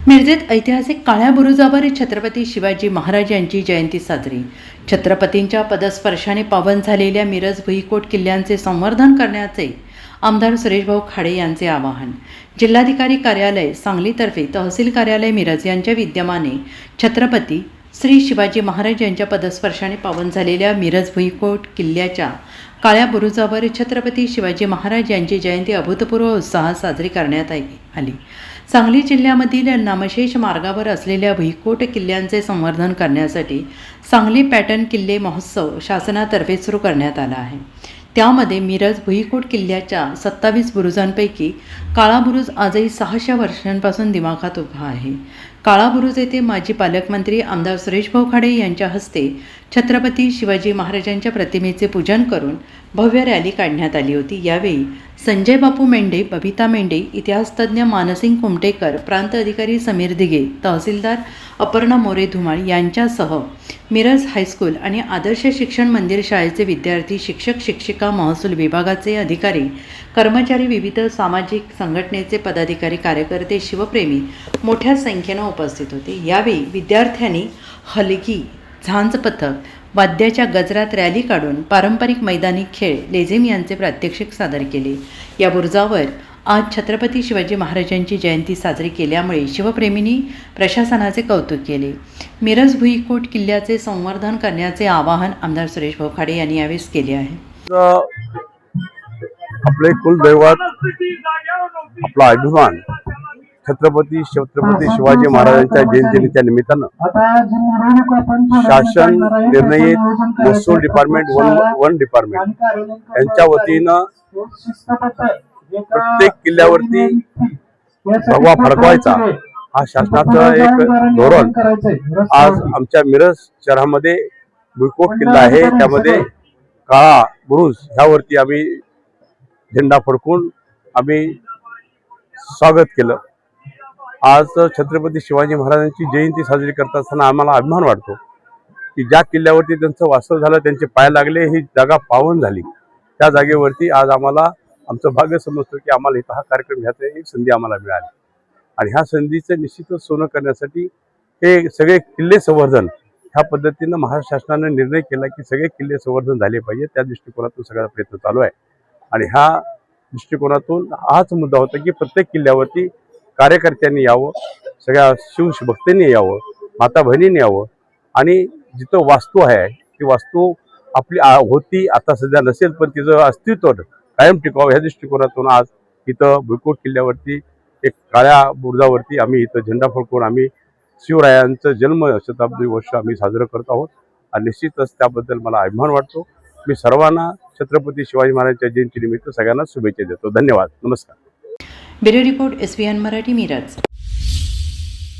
मिरजेत ऐतिहासिक काळ्या बुरुजावर छत्रपती शिवाजी महाराज यांची जयंती साजरी। छत्रपतींच्या पदस्पर्शाने पावन झालेल्या मिरज भुईकोट किल्ल्यांचे संवर्धन करण्याचे आमदार सुरेशभाऊ खाडे यांचे आवाहन। जिल्हाधिकारी कार्यालय सांगलीतर्फे तहसील कार्यालय मिरज यांच्या विद्यमाने छत्रपती श्री शिवाजी महाराज यांच्या पदस्पर्शाने पावन झालेल्या मिरज भुईकोट किल्ल्याच्या काळ्या बुरुजावर छत्रपती शिवाजी महाराज यांची जयंती अभूतपूर्व उत्साहात साजरी करण्यात आली। सांगली जिल्ह्यामधील नामशेष मार्गावर असलेल्या भुईकोट किल्ल्यांचे संवर्धन करण्यासाठी सांगली पॅटर्न किल्ले महोत्सव शासनातर्फे सुरू करण्यात आला आहे। त्यामध्ये मिरज भुईकोट किल्ल्याच्या 27 बुरुजांपैकी काळा बुरुज आजही 600 वर्षांपासून दिमाखात उभा आहे। काळा बुरुज येथे माजी पालकमंत्री आमदार सुरेशभाऊ खाडे यांच्या हस्ते छत्रपती शिवाजी महाराजांच्या प्रतिमेचे पूजन करून भव्य रॅली काढण्यात आली होती। यावेळी संजय बापू मेंढे, बबिता मेंढे, इतिहासतज्ञ मानसिंग कुमटेकर, प्रांत अधिकारी समीर दिघे, तहसीलदार अपर्णा मोरे धुमाळ यांच्यासह मिरज हायस्कूल आणि आदर्श शिक्षण मंदिर शाळेचे विद्यार्थी, शिक्षक, शिक्षिका, महसूल विभागाचे अधिकारी, कर्मचारी, विविध सामाजिक संघटनेचे पदाधिकारी, कार्यकर्ते, शिवप्रेमी मोठ्या संख्येने उपस्थित होते। यावेळी विद्यार्थ्यांनी हलगी, झांज पथक, वाद्याच्या गजरात रॅली काढून पारंपरिक मैदानी खेळ, लेझिम यांचे प्रात्यक्षिक सादर केले। या बुरुजावर आज छत्रपती शिवाजी महाराजांची जयंती साजरी केल्यामुळे शिवप्रेमींनी प्रशासनाचे कौतुक केले। मिरज भुईकोट किल्ल्याचे संवर्धन करण्याचे आवाहन आमदार सुरेशभाऊ खाडे यांनी यावेळी केले आहे। आपले कुलदैवत, आपला अभिमान छत्रपती शिवाजी महाराजांच्या जयंतीच्या निमित्तानं शासन निर्णयित महसूल डिपार्टमेंट वन डिपार्टमेंट यांच्या वतीनं प्रत्येक किल्ल्यावरती भगवा फडकवायचा हा शासनाचं एक धोरण आज आमच्या मिरज शहरामध्ये भुईकोट किल्ला आहे, त्यामध्ये काळा बुरुज ह्यावरती आम्ही झेंडा फडकून आम्ही स्वागत केलं। आज छत्रपती शिवाजी महाराजांची जयंती साजरी करत असताना आम्हाला अभिमान वाटतो की ज्या किल्ल्यावरती त्यांचं वास्तव झालं, त्यांचे पाय लागले, ही जागा पावन झाली, त्या जागेवरती आज आम्हाला आमचं भाग्य समजतं की आम्हाला इथं हा कार्यक्रम घ्यायचा एक संधी आम्हाला मिळाली। आणि ह्या संधीचं निश्चितच सोनं करण्यासाठी हे सगळे किल्ले संवर्धन ह्या पद्धतीनं महाराष्ट्र शासनाने निर्णय केला की सगळे किल्ले संवर्धन झाले पाहिजे। त्या दृष्टिकोनातून सगळा प्रयत्न चालू आहे आणि ह्या दृष्टिकोनातून हाच मुद्दा होता की प्रत्येक किल्ल्यावरती कार्यकर्त्यांनी यावं, सगळ्या शिवभक्तांनी यावं, माता बहिणींनी यावं आणि जिथं वास्तू आहे ती वास्तू आपली होती, आता सध्या नसेल, पण तिचं अस्तित्व कायम टिकावं ह्या दृष्टिकोनातून आज इथं भुईकोट किल्ल्यावरती एक काळ्या बुरुजावरती आम्ही इथं झेंडा फडकून आम्ही शिवरायांचं जन्म शताब्दी वर्ष आम्ही साजरं करत आहोत आणि निश्चितच त्याबद्दल मला अभिमान वाटतो। मी सर्वांना छत्रपती शिवाजी महाराजांच्या जयंतीनिमित्त सगळ्यांना शुभेच्छा देतो। धन्यवाद, नमस्कार। Bureau report SBN Marathi, Miraj.